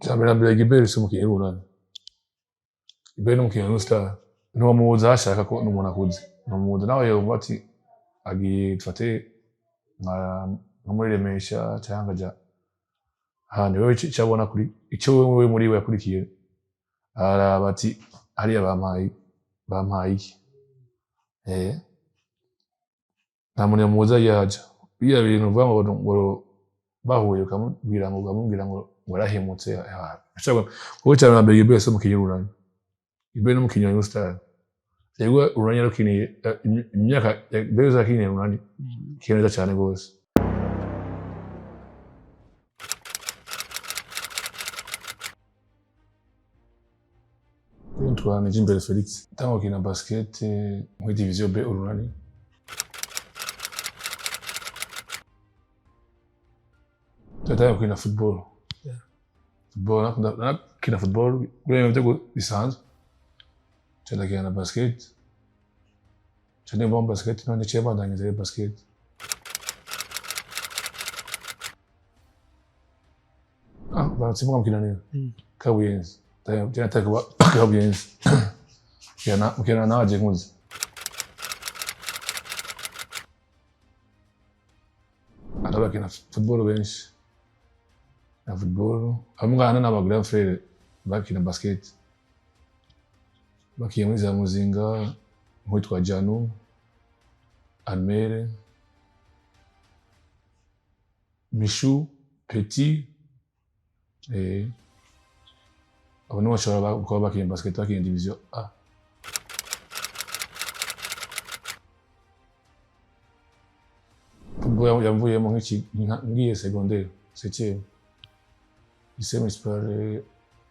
Cyambere mbere GUIBERT se umukinyi w'Urunani. GUIBERT n'umukinyi w'Star. No muza ashaka ko n'umuntu akuze. No muza nawe yumva ati agiye dufate nka muri Remesha cyangwa ja handi wewe cyabona kuri icyo wewe muri we yakurikiye araba ati hariya bampaye iki nta muntu yamuza yaja biya bintu vuga ngo bahuye ukamubwira ngo warahemutse ashaka wowe cyane mbere GUIBERT se umukinyi w'Urunani. GUIBERT n'umukinyi w'Star. Yego Urunani yarukiniye imyaka beza yakiniye Urunani kineza cyane gose. Antoine Jimbere Felix tango kina basket muri division B Urunani. Tatayo kina football. Football na kina football gure mtego bisanzwe. Cyane kina basket. Cyane bomba basket none cyeba ndangije basket. Bansimuka mkina nini? Kabuyenzi. Tena taka kabuyenzi. Mkina naje nkuzi. Araba kina football benshi. Na football. Amugana na bagura frere bakina basket. Bakiye muri za Muzinga, nk'uwitwa Janu, Almere, Michou, Petit, abo nibo bashobora kuba bakiye basket bakiye division A. Football yamvuyemo ngiye secondaire, septième. Lycée municipal,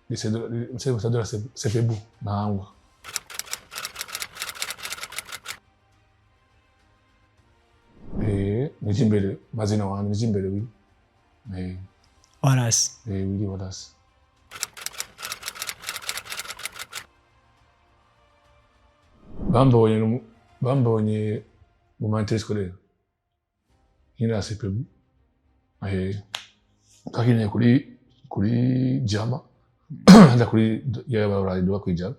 lycée de la CPBU, Nahangwa. Nijimbere mazina wangu nijimbere wi. Wallace. Wili Wallace. Bambonye mu mantere scolaire. Hina CPB. Kakine kuri Jama. Nda kuri ya barayishizemwo do kwijana.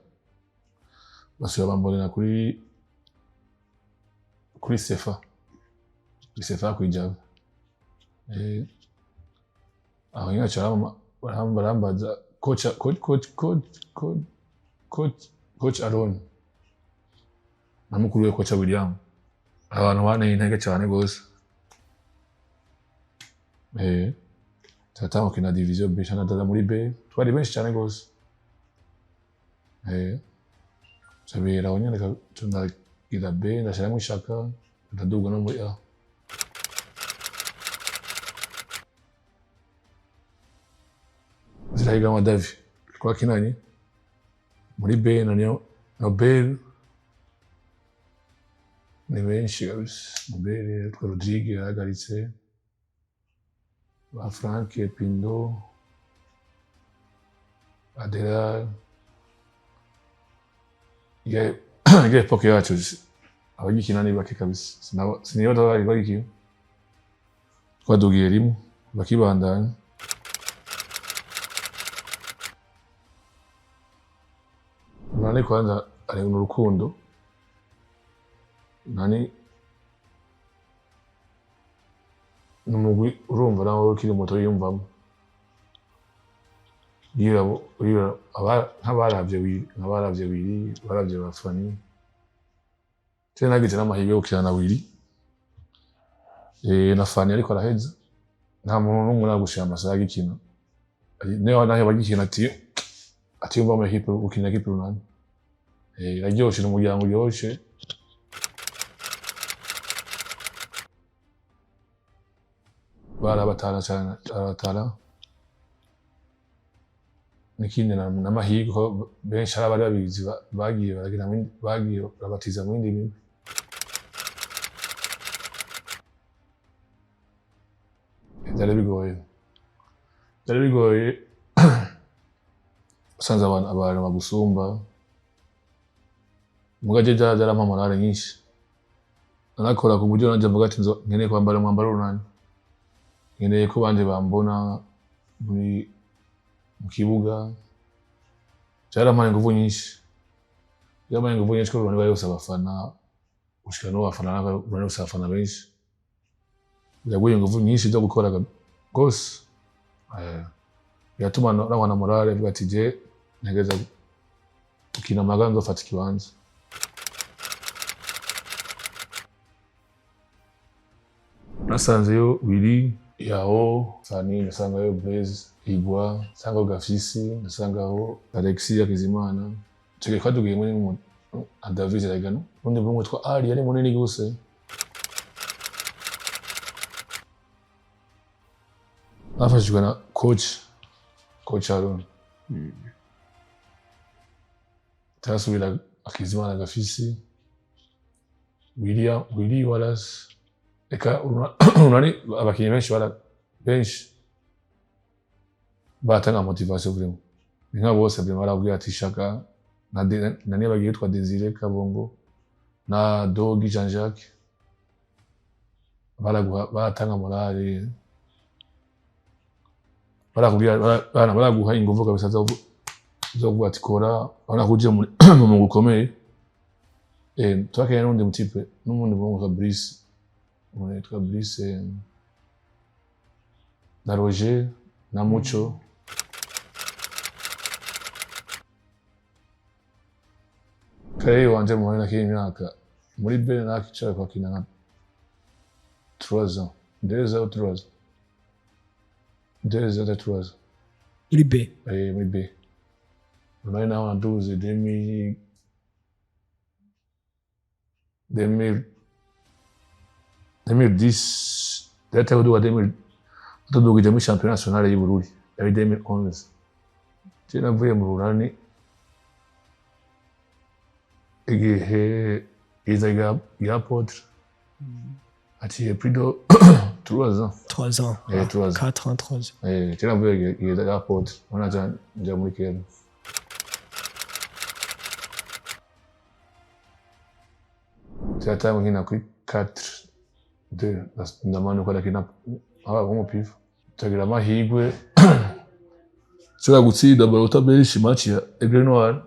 Basuye bambonera kuri Sefa. Sefa kwijana. Aho nyine cyarama barambaza coach Aaron. Namukuru we coach William. Abantu bane intege cyane gose. Tatamu kina division B cyane dada muri B. Twari benshi cyane gose. Sabira onyene tunda ida B ndashaka mwishaka ndaduga no muri A. Zirahiga wa Davi. Kwa kinani? Muri B na Nobel. Ni benshi kabisa. Nobel, Rodrigue yaragaritse. Ba Frank Pindo. Adela. Igihe epoke yacu abagikina ni bake kabisa. Sinibaza bari bagikiye. Twadugiye rimwe bakibandanya. Nani kwanza ari mu rukundo. Nani numugwi urumva nawe ukiri moto yumvamo. Yirabo nk'abaravye wiri baravye bafani. Tena nagize n'amahirwe yo gukina na Wiri. Na fani ariko araheza. Nta muntu n'umwe nagushira amasaha y'ikino. Neho nahe bagikina ati umva mu equipe ukina equipe Urunani. Iraryoshe n'umuryango uryoshe. Barabatana cyane abatara. Nikindi n'amahirwe benshi abari babizi bagiye babatiza mu ndimi. Byari bigoye usanze abantu bagusumba. Mugaje byara mpamara nyinshi. Nakora ku buryo nanje mvuga ati nkeneye kwambara umwambaro Urunani. Nkeneye ko banje bambona muri mu kibuga cyarampaye inguvu nyinshi byamaye inguvu nyinshi ko Urunani bari bose abafana gushika no bafana Urunani bose abafana benshi biraguye inguvu nyinshi zo gukora gose biratuma n'abana morale avuga ati je ntegeza ukina magana nzofata ikibanza nasanzeyo Willy Yao Fani nasangayo Blaise Igwa nasangayo Gafisi nasangayo Alexis Akizimana tugeye kwadugiye muri David Ragano undi bumwe twa ari yari munini gose afashijwe na coach Aaron tasubira Akizimana Gafisi Willy Wallace eka Urunani abakinyi benshi batanga motivation vraiment inka bose barabwiye ati shaka na niba bagiye twa Desire Kabongo na Dogi Jean Jacques batanga morale baraguha inguvu kabisa zo kuvuga ati kora barakuje mu gukomeye twakanye n'undi mutipe n'umundi bongo Brice umuntu Brice na Roger na Mucho kare wanje mu na kimyaka muri bene nakicara kwa kina nka 3 ans 2 ans 3 ans 2 ans 3 ans muri B muri B on a 12 2010 data udu wa 2000 tudugije mu championnat national y'u Burundi ari 2011 tena vuye mu Urunani igihe izaga y'apotre ati plus de 3 ans 3 ans 4 ans 3 ans tena vuye izaga y'apotre on a déjà muri kera tata nkina kuri 4-2 ndamano kwa lakina mu pivu tagira amahigwe cyo gutsinda barota benshi match ya Aigle Noir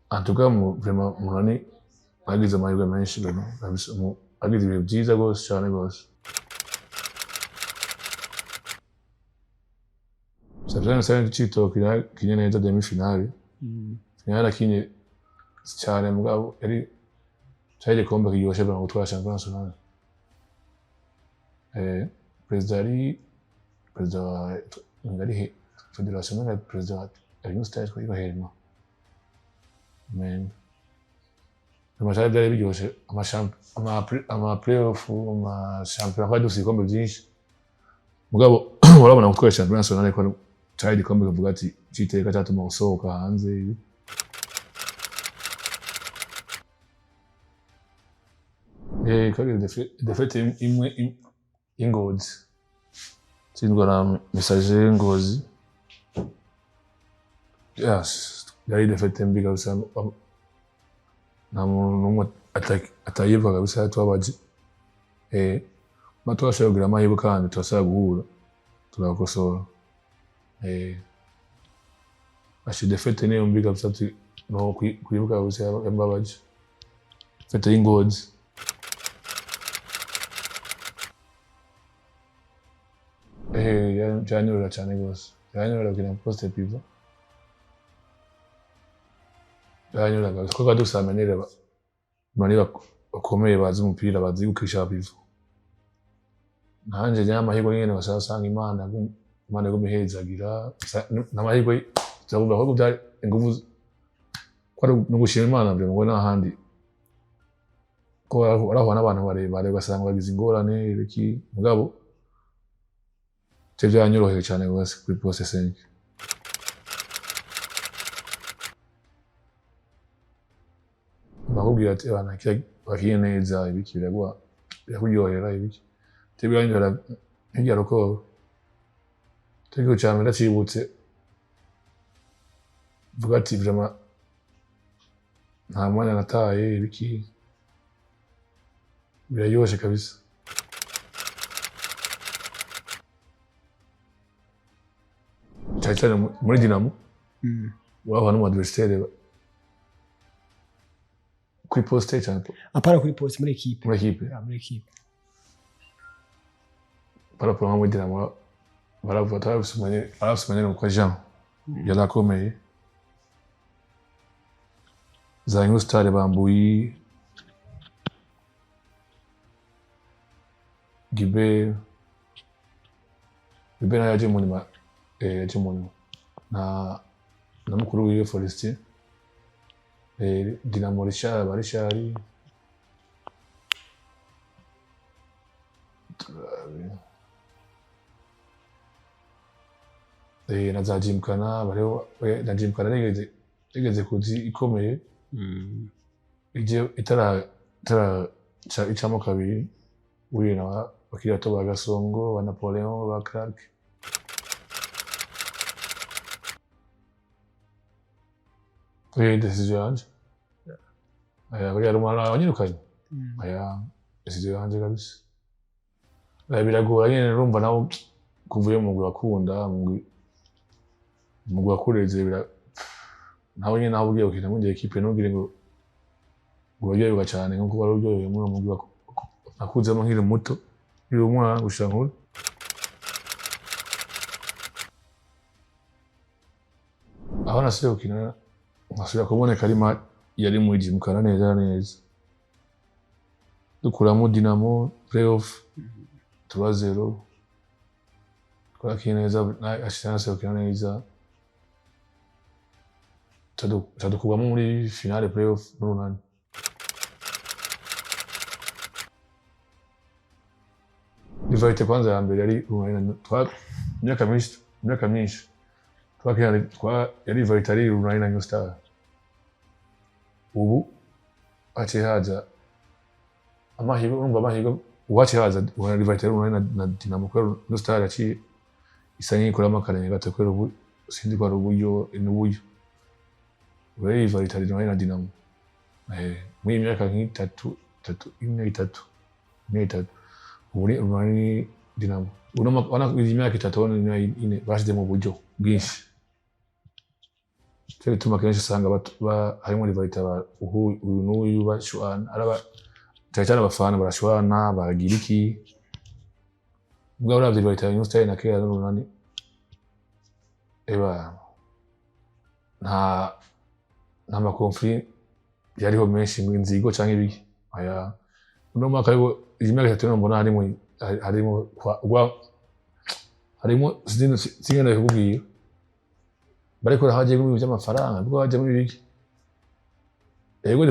antuka mu vraiment Urunani agize amahigwe menshi vraiment agize ibintu byiza gose cyane gose Sabzana sana cito kinya neza demi finale finale kinye cyane mugabo yari cyari kombe kiyoshe bana gutwara champion national president ngari federation na president ari no stage ko ibaherma men amashara byari biryoshe ama playoff ama champion kwa dusi kombe byinshi mugabo urabona gutwara champion national ko cyari kombe kuvuga ati citeka cyatuma usohoka hanze kari defete imwe ingozi tsindwa na message ngozi yes yari defete mbiga gusa na muntu atayivuga gusa twabaje matwasha kugira amahirwe kandi turasaba guhura turakosora ashi defete niyo mbiga gusa no kwibuka gusa yambabaje defete y'ingozi January cyane gose January kina poste pivot January gose ko kadusamenere bari bakomeye bazi umupira bazi gukisha pivot nanje nyamahirwe nyene basasanga Imana go mihezagira namahirwe zavuga ko byari inguvu kwari no gushima Imana byo ngo nahandi ko arahwana abantu bare basanga bagize ingorane ireki mugabo byanyoroheye cyane gose kuri processing bakubwira ati bana bakiye neza ibiki biragwa yakuryohera ibiki byanyora hirya roko tego cyane ndacibutse vuga ati vraiment nta mwanya nataye ibiki birayoshe kabisa cyane muri Dinamo waba no mu adversaire kuri poste cyane apara kuri poste muri equipe muri equipe para pour muri Dinamo baravuga arabusumanye ko Jean yarakomeye za New Star bambuyi Guibert yaje mu nyuma yaje mu nyuma na mukuru wiwe Forestier Dinamo Richard na za Jimkana bariho na Jimkana rigeze kuzi ikomeye ije itara icamo kabiri uyu na bakira to bagasongo ba Napoleon ba Clark decision yanje bari umwana wanyirukanye decision yanje kabisa biragora nyene urumva nawo kuvuye mu gukunda mu gukureze nawe nyene naho ugiye gukina muri equipe ntugire ngo uryoherwa cyane nkuko wari uryohewe muri mu nakuzemo nkiri muto nkiri umwana gushika nkuru aho nasubiye gukina nkasubira kuboneka yari muri Jimkana neza dukuramo Dinamo playoff 3-0 twakina neza ashitse gukina neza tadukubamo muri finale playoff n'Urunani Rivalry kwanza ya mbere yari Urunani imyaka myinshi twakina yari Rivalry ari Urunani na New Star ubu aciye haza amahirwe uwaciye haza Rivalry Urunani na Dinamo kubera New Star yaciye isa n'iyikuramo akarenge gato kubera ubu sindi ko ari uburyo n'uburyo Rivalry Urunani na Dinamo muri imyaka nk'itatu ubu ni Urunani Dinamo ubona imyaka itatu ine bashize mu buryo bwinshi cyo bituma kenshi usanga harimo Rivalry uyu n'uyu bashwana cyane abafana barashwana bagira iki ubwo uravye Rivalry New Star na kera n'Urunani nta makonflit yariho menshi mu nzigo canke ibiki uno mwaka ariko imyaka itatu mbona harimo zingana kubwira bariko haje mu by'amafaranga bwo haje mu biki yego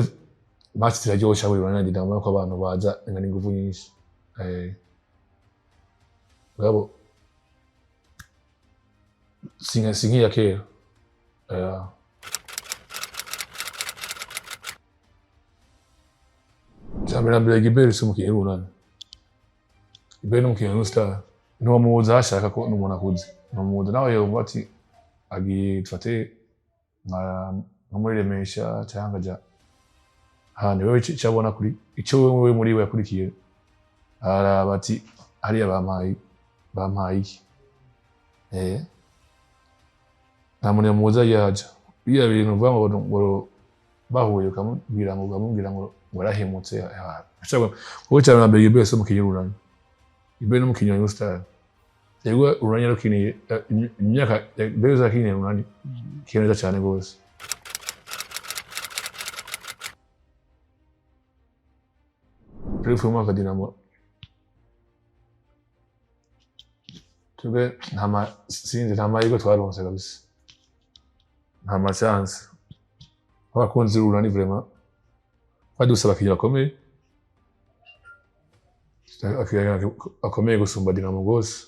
match ziraryosha buri bana Dinamo ko abantu baza ingana ingufu nyinshi babo singa ya kera Jamira mbere Guibert umukinyi w'Urunani Guibert umukinyi wa New Star ntiwamubuza ashaka ko n'umuntu akuze ntiwamubuza nawe yumva ati agiye dufate nka muri Remesha cyangwa ja handi wewe cyabona kuri icyo wewe muri we yakurikiye araba ati hariya bampaye iki nta muntu yamubuza yaja biya bintu uvuga ngo bahuye ukamubwira ngo warahemutse ashaka wowe cyane na Guibert umukinyi w'Urunani Guibert n'umukinyi wa New Star yego Urunani yarukiniye imyaka Guibert zakiniye Urunani kineza cyane gose Prefu mwaka Dinamo tube nta mahirwe twaronse kabisa nta chance abakunzi Urunani vraiment badusaba abakinyi bakomeye akomeye gusumba Dinamo gose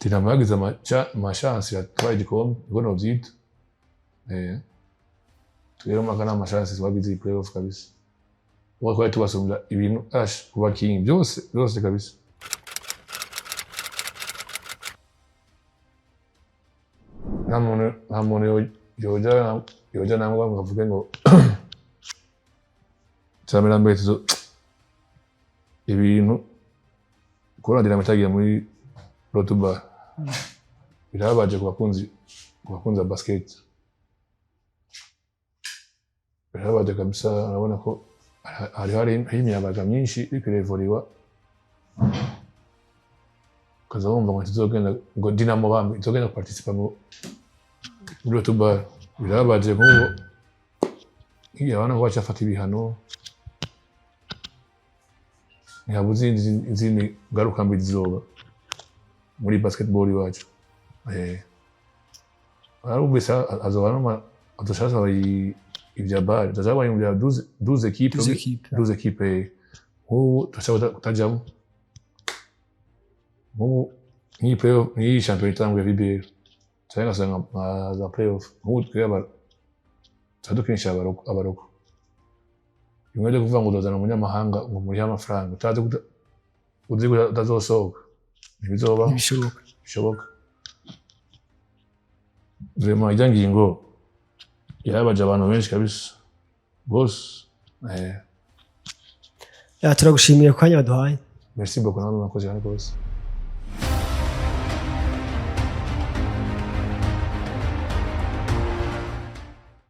Dinamo yagize amachance yatwaye igikombe ubwo novyita rero makana amachance twagize playoff kabisa uko twari tubasumbya ibintu kubakinyi byose kabisa nta muntu yoja namwe bavuge ngo cyamera mbere ibintu kubona Dinamo itagiye muri Rotuba birababaje ku bakunzi ba basket. Birababaje kabisa, urabona ko hari imiyabaga myinshi iriko irevuriwa, ukaza wumva ngo tuzogenda ngo Dinamo bambi tuzogenda participa muri Rotubara. Birababaje nk'ubu iyo abana ngo bacafata ibihano, ntihabuze izindi ngaruka mbi zizoba muri basketball iwacu. Arumvise azoshaka ivya bare, tuzaba mu bya 12 équipes, nk'ubu turashaka kutajamwo. Nk'ubu nk'iyi playoff, nk'iyi championnat itanguye VBL, cyangwa ngasanga za playoff, nk'ubu twebwe turadukinisha abaroko. Bimwe byo kuvuga ngo uzazana umunyamahanga ngo murihe amafaranga utazi uzi ko utazosohoka, ntibizoba bishoboka. Vraiment ijya ngingo yarabaje abantu benshi kabisa bose. Turagushimiye ko kanya waduhaye. Merci beaucoup, nawe mwakoze cyane rwose.